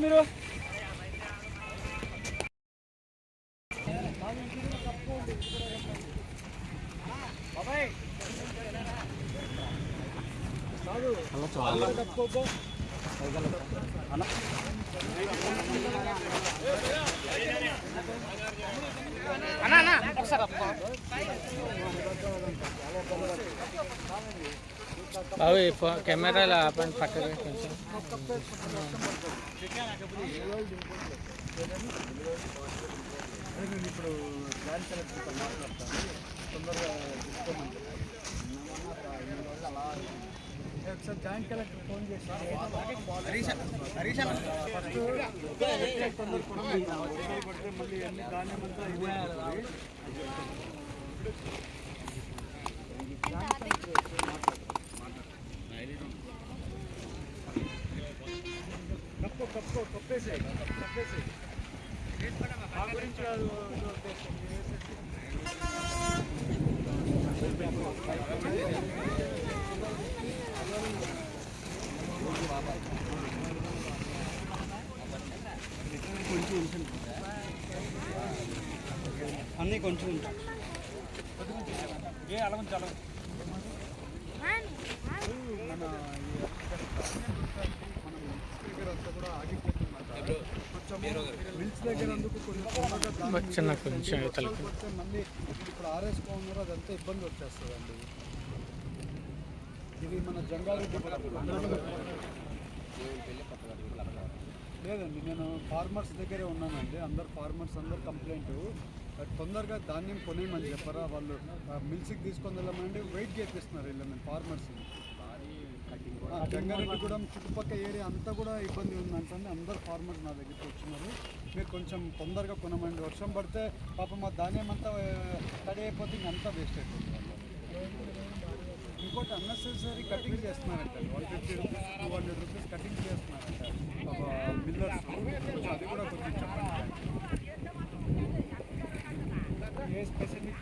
మీరు బాబు కెమెరాలో ఆపండి పక్కన కొంచెం ఇప్పుడు జాయింట్ కలెక్టర్తో మాట్లాడతాను తొందరగా తీసుకోమని ఒకసారి జాయింట్ కలెక్టర్ ఫోన్ చేసి ఫస్ట్ తొందర పడితే మళ్ళీ అన్ని ధాన్యమంతా కప్పేసే ఆ గురించి కొంచెం ఉంటుంది అన్నీ కొంచెం ఉంటాయి ఏ అలవం చాలా మన దగ్గర అంతా కూడా ఆగిపోతుందన్నమాట మిల్స్ దగ్గర అందుకు కొంచెం మళ్ళీ ఇప్పుడు ఆర్ఎస్కోన్నారు అదంతా ఇబ్బంది వచ్చేస్తుందండి. ఇది మన జంగారెడ్డి లేదండి, నేను ఫార్మర్స్ దగ్గరే ఉన్నానండి. అందరు ఫార్మర్స్ అందరు కంప్లైంట్ తొందరగా ధాన్యం కొనేయమని చెప్పారా, వాళ్ళు మిల్స్కి తీసుకొని వెళ్ళమండి వెయిట్ చేపిస్తున్నారు వీళ్ళని ఫార్మర్స్. జంగారెడ్డిగూడెం చుట్టుపక్కల ఏరియా అంతా కూడా ఇబ్బంది ఉందంటే అందరు ఫార్మర్స్ నా దగ్గరికి వచ్చినారు. మీరు కొంచెం తొందరగా కొనమండి, వర్షం పడితే పాపం మా ధాన్యం అంతా తడి అయిపోతే ఇంకంతా వేస్ట్ అయిపోతుంది. ఇంకోటి అన్నెసెసరీ కటింగ్ చేస్తున్నారంట, 150 రూపీస్ 200 రూపీస్ కటింగ్ చేస్తున్నారంట మిల్లర్స్. అది కూడా కొంచెం చెప్పండి. ఏ స్పెసిఫిక్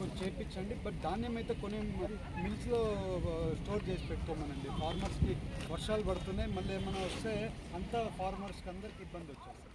కొంచెం చేయించండి. బట్ ధాన్యం అయితే కొన్ని మిల్స్లో స్టోర్ చేసి పెట్టుకోమనండి. ఫార్మర్స్కి వర్షాలు పడుతున్నాయి, మళ్ళీ ఏమైనా వస్తే అంతా ఫార్మర్స్కి అందరికి ఇబ్బంది వచ్చేస్తుంది.